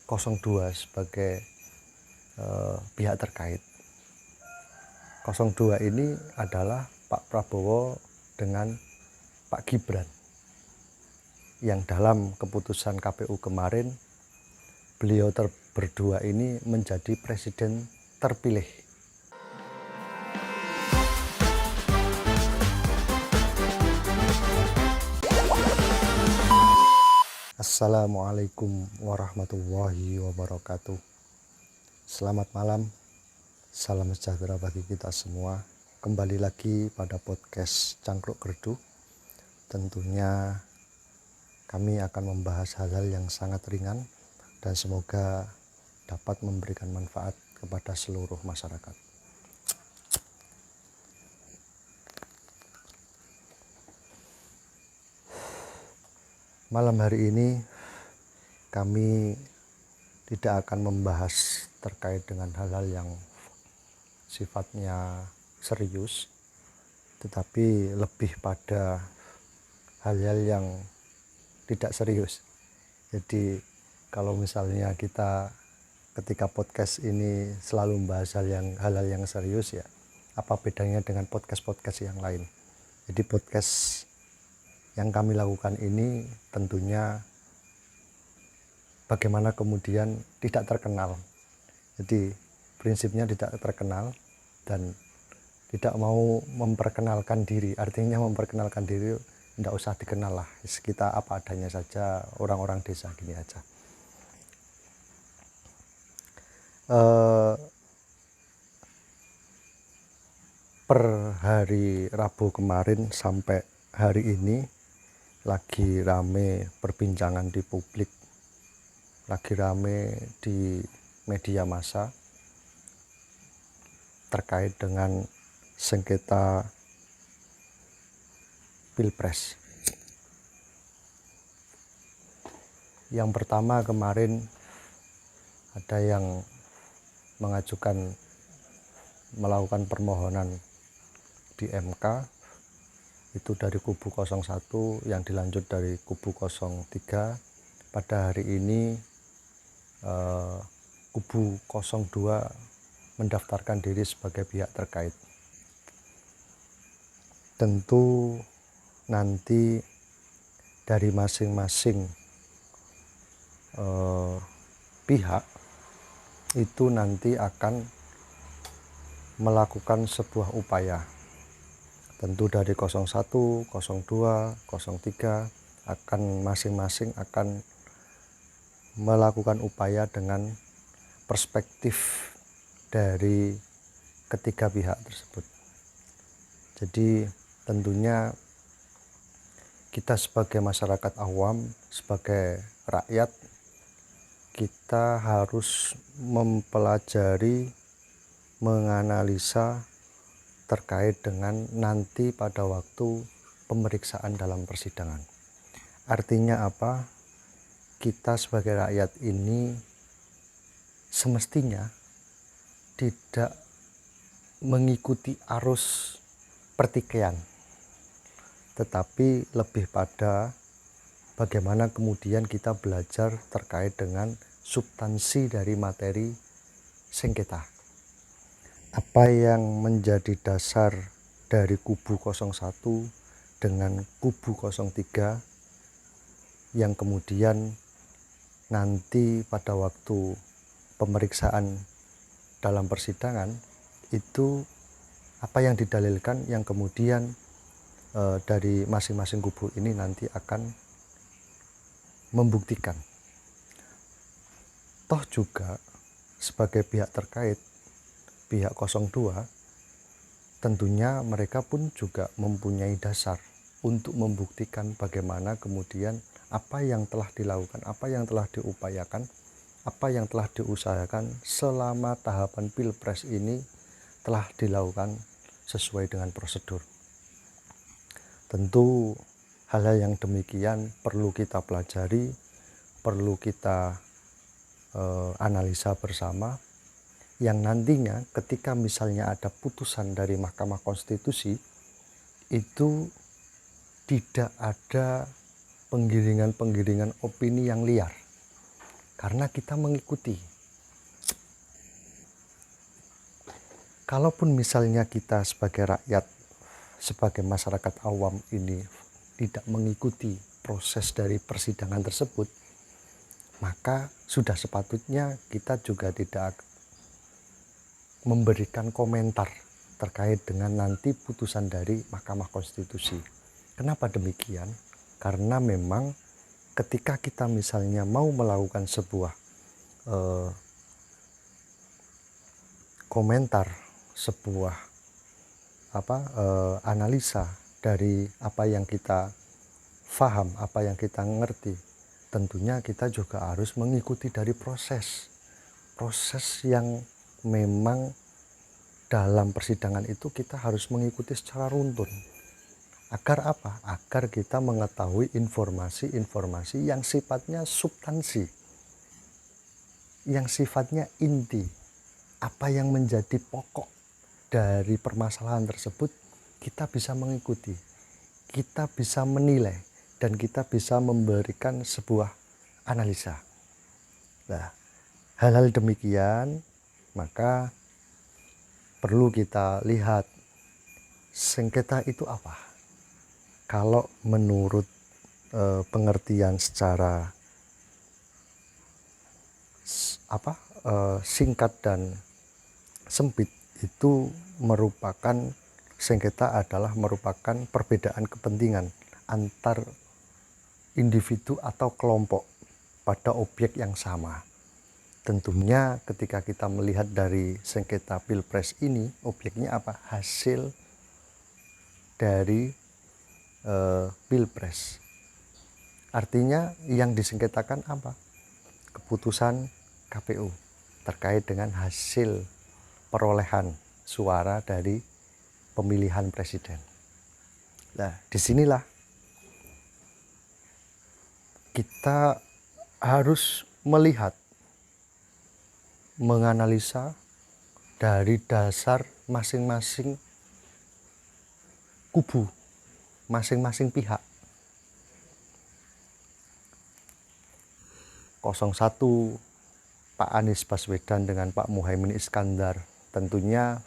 02 sebagai pihak terkait. 02 ini adalah Pak Prabowo dengan Pak Gibran, yang dalam keputusan KPU kemarin beliau berdua ini menjadi presiden terpilih. Assalamualaikum warahmatullahi wabarakatuh. Selamat malam, salam sejahtera bagi kita semua. Kembali lagi pada podcast Cangkruk Gerdu. Tentunya kami akan membahas hal-hal yang sangat ringan dan semoga dapat memberikan manfaat kepada seluruh masyarakat. Malam hari ini kami tidak akan membahas terkait dengan hal-hal yang sifatnya serius, tetapi lebih pada hal-hal yang tidak serius. Jadi kalau misalnya kita ketika podcast ini selalu membahas hal-hal yang serius, ya apa bedanya dengan podcast-podcast yang lain. Jadi podcast yang kami lakukan ini tentunya bagaimana kemudian tidak terkenal. Jadi prinsipnya tidak terkenal dan tidak mau memperkenalkan diri. Artinya memperkenalkan diri tidak usah dikenal lah, kita apa adanya saja, orang-orang desa gini aja. Per hari Rabu kemarin sampai hari ini lagi rame perbincangan di publik, lagi rame di media massa terkait dengan sengketa Pilpres. Yang pertama kemarin ada yang melakukan permohonan di MK, itu dari kubu 01, yang dilanjut dari kubu 03. Pada hari ini kubu 02 mendaftarkan diri sebagai pihak terkait. Tentu nanti dari masing-masing pihak itu nanti akan melakukan sebuah upaya. Tentu dari 01, 02, 03 akan masing-masing akan melakukan upaya dengan perspektif dari ketiga pihak tersebut. Jadi tentunya kita sebagai masyarakat awam, sebagai rakyat, kita harus mempelajari, menganalisa terkait dengan nanti pada waktu pemeriksaan dalam persidangan. Artinya apa? Kita sebagai rakyat ini semestinya tidak mengikuti arus pertikaian, tetapi lebih pada bagaimana kemudian kita belajar terkait dengan substansi dari materi sengketa. Apa yang menjadi dasar dari kubu 01 dengan kubu 03 yang kemudian nanti pada waktu pemeriksaan dalam persidangan itu apa yang didalilkan, yang kemudian dari masing-masing kubu ini nanti akan membuktikan. Toh juga sebagai pihak terkait, pihak 02, tentunya mereka pun juga mempunyai dasar untuk membuktikan bagaimana kemudian apa yang telah dilakukan, apa yang telah diupayakan, apa yang telah diusahakan selama tahapan Pilpres ini telah dilakukan sesuai dengan prosedur. Tentu hal-hal yang demikian perlu kita pelajari, perlu kita analisa bersama, yang nantinya ketika misalnya ada putusan dari Mahkamah Konstitusi itu tidak ada penggiringan-penggiringan opini yang liar, karena kita mengikuti. Kalaupun misalnya kita sebagai rakyat, sebagai masyarakat awam ini tidak mengikuti proses dari persidangan tersebut, maka sudah sepatutnya kita juga tidak memberikan komentar terkait dengan nanti putusan dari Mahkamah Konstitusi. Kenapa demikian? Karena memang ketika kita misalnya mau melakukan sebuah komentar, sebuah analisa dari apa yang kita paham, apa yang kita ngerti, tentunya kita juga harus mengikuti dari proses yang memang dalam persidangan itu kita harus mengikuti secara runtun. Agar apa? Agar kita mengetahui informasi-informasi yang sifatnya substansi, yang sifatnya inti, apa yang menjadi pokok dari permasalahan tersebut, kita bisa mengikuti, kita bisa menilai, dan kita bisa memberikan sebuah analisa. Nah, hal-hal demikian maka perlu kita lihat sengketa itu apa. Kalau menurut pengertian secara singkat dan sempit, itu merupakan sengketa adalah merupakan perbedaan kepentingan antar individu atau kelompok pada objek yang sama. Tentunya ketika kita melihat dari sengketa Pilpres ini, objeknya apa? Hasil dari Pilpres. Artinya yang disengketakan apa? Keputusan KPU terkait dengan hasil perolehan suara dari pemilihan presiden. Nah, disinilah kita harus melihat, menganalisa dari dasar masing-masing kubu, masing-masing pihak. 01 Pak Anies Baswedan dengan Pak Muhaimin Iskandar, tentunya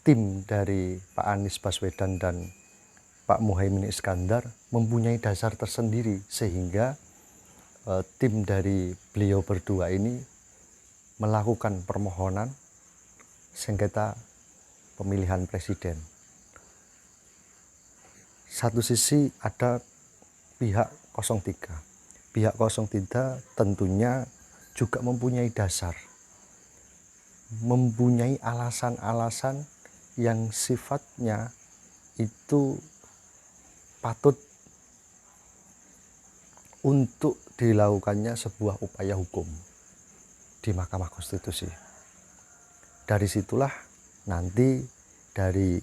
tim dari Pak Anies Baswedan dan Pak Muhaimin Iskandar mempunyai dasar tersendiri, sehingga tim dari beliau berdua ini melakukan permohonan sengketa pemilihan presiden. Satu sisi ada pihak 03. Pihak 03 tentunya juga mempunyai dasar, mempunyai alasan-alasan yang sifatnya itu patut untuk dilakukannya sebuah upaya hukum di Mahkamah Konstitusi. Dari situlah nanti dari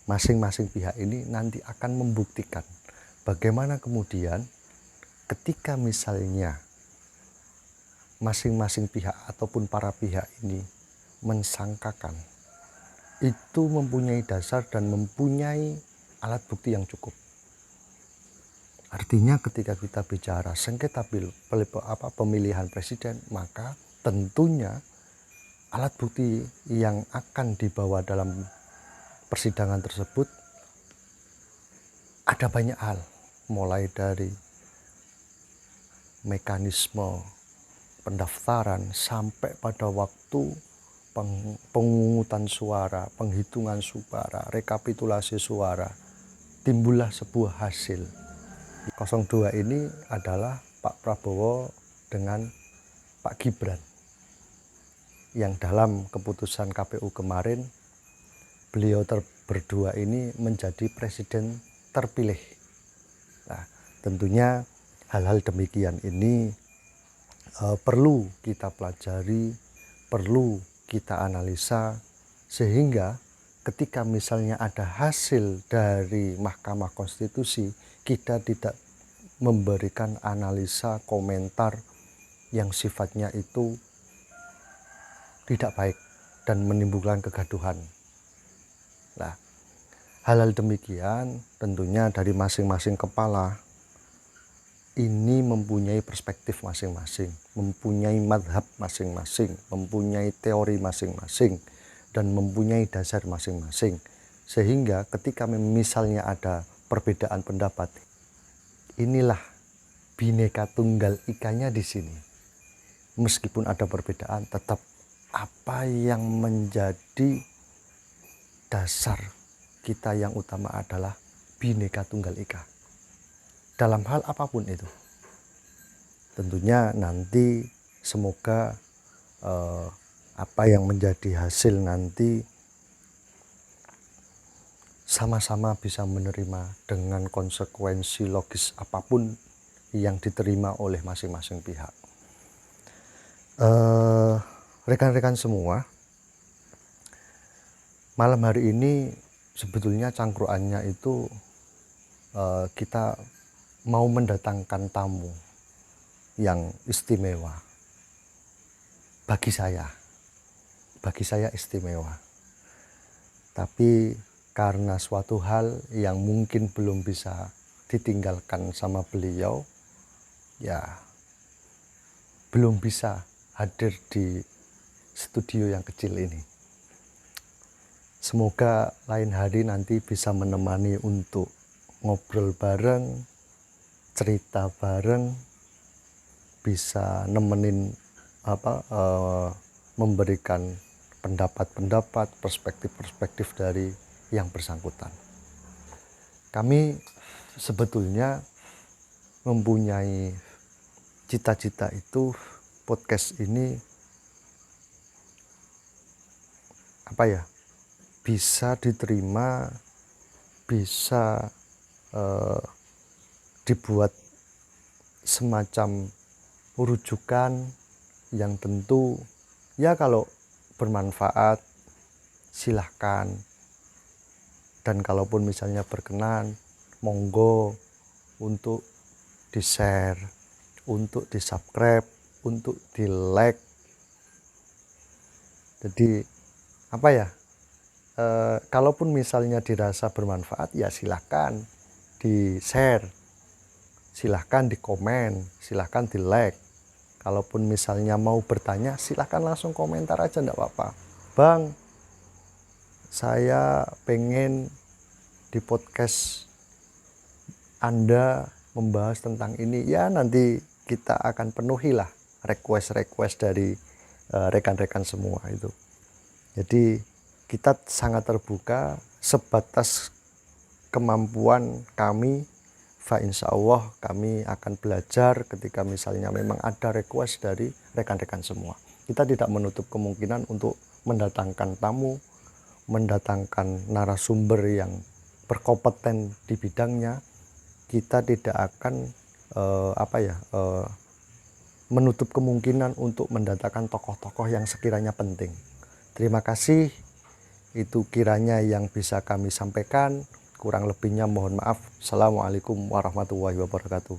masing-masing pihak ini nanti akan membuktikan bagaimana kemudian ketika misalnya masing-masing pihak ataupun para pihak ini mensangkakan, itu mempunyai dasar dan mempunyai alat bukti yang cukup. Artinya ketika kita bicara sengketa pemilihan presiden, maka tentunya alat bukti yang akan dibawa dalam persidangan tersebut ada banyak hal, mulai dari mekanisme pendaftaran sampai pada waktu pemungutan suara, penghitungan suara, rekapitulasi suara, timbullah sebuah hasil. 02 ini adalah Pak Prabowo dengan Pak Gibran, yang dalam keputusan KPU kemarin beliau berdua ini menjadi presiden terpilih. Nah, tentunya hal-hal demikian ini perlu kita pelajari, perlu kita analisa, sehingga ketika misalnya ada hasil dari Mahkamah Konstitusi, kita tidak memberikan analisa, komentar yang sifatnya itu tidak baik dan menimbulkan kegaduhan. Nah, hal-hal demikian tentunya dari masing-masing kepala ini mempunyai perspektif masing-masing, mempunyai madhab masing-masing, mempunyai teori masing-masing, dan mempunyai dasar masing-masing. Sehingga ketika misalnya ada perbedaan pendapat, inilah Bhinneka Tunggal Ikanya di sini. Meskipun ada perbedaan, tetap apa yang menjadi dasar kita yang utama adalah Bhinneka Tunggal Ika. Dalam hal apapun itu. Tentunya nanti semoga apa yang menjadi hasil nanti sama-sama bisa menerima dengan konsekuensi logis apapun yang diterima oleh masing-masing pihak. Rekan-rekan semua, malam hari ini sebetulnya cangkruannya itu kita mau mendatangkan tamu yang istimewa. Bagi saya istimewa. Tapi karena suatu hal yang mungkin belum bisa ditinggalkan sama beliau, ya belum bisa hadir di studio yang kecil ini. Semoga lain hari nanti bisa menemani untuk ngobrol bareng, cerita bareng, bisa nemenin memberikan pendapat-pendapat, perspektif-perspektif dari yang bersangkutan. Kami sebetulnya mempunyai cita-cita itu, podcast ini bisa diterima, bisa dibuat semacam rujukan yang tentu ya kalau bermanfaat silahkan, dan kalaupun misalnya berkenan monggo untuk di-share, untuk di-subscribe, untuk di-like. Jadi kalaupun misalnya dirasa bermanfaat ya silahkan di-share, silahkan di-komen, silahkan di-like. Kalaupun misalnya mau bertanya silahkan langsung komentar aja, enggak apa-apa. Bang, saya pengen di podcast Anda membahas tentang ini, ya nanti kita akan penuhilah request dari rekan-rekan semua itu. Jadi kita sangat terbuka sebatas kemampuan kami. Insya Allah kami akan belajar ketika misalnya memang ada request dari rekan-rekan semua. Kita tidak menutup kemungkinan untuk mendatangkan tamu, mendatangkan narasumber yang berkompeten di bidangnya. Kita tidak akan menutup kemungkinan untuk mendatangkan tokoh-tokoh yang sekiranya penting. Terima kasih, itu kiranya yang bisa kami sampaikan. Kurang lebihnya mohon maaf. Assalamualaikum warahmatullahi wabarakatuh.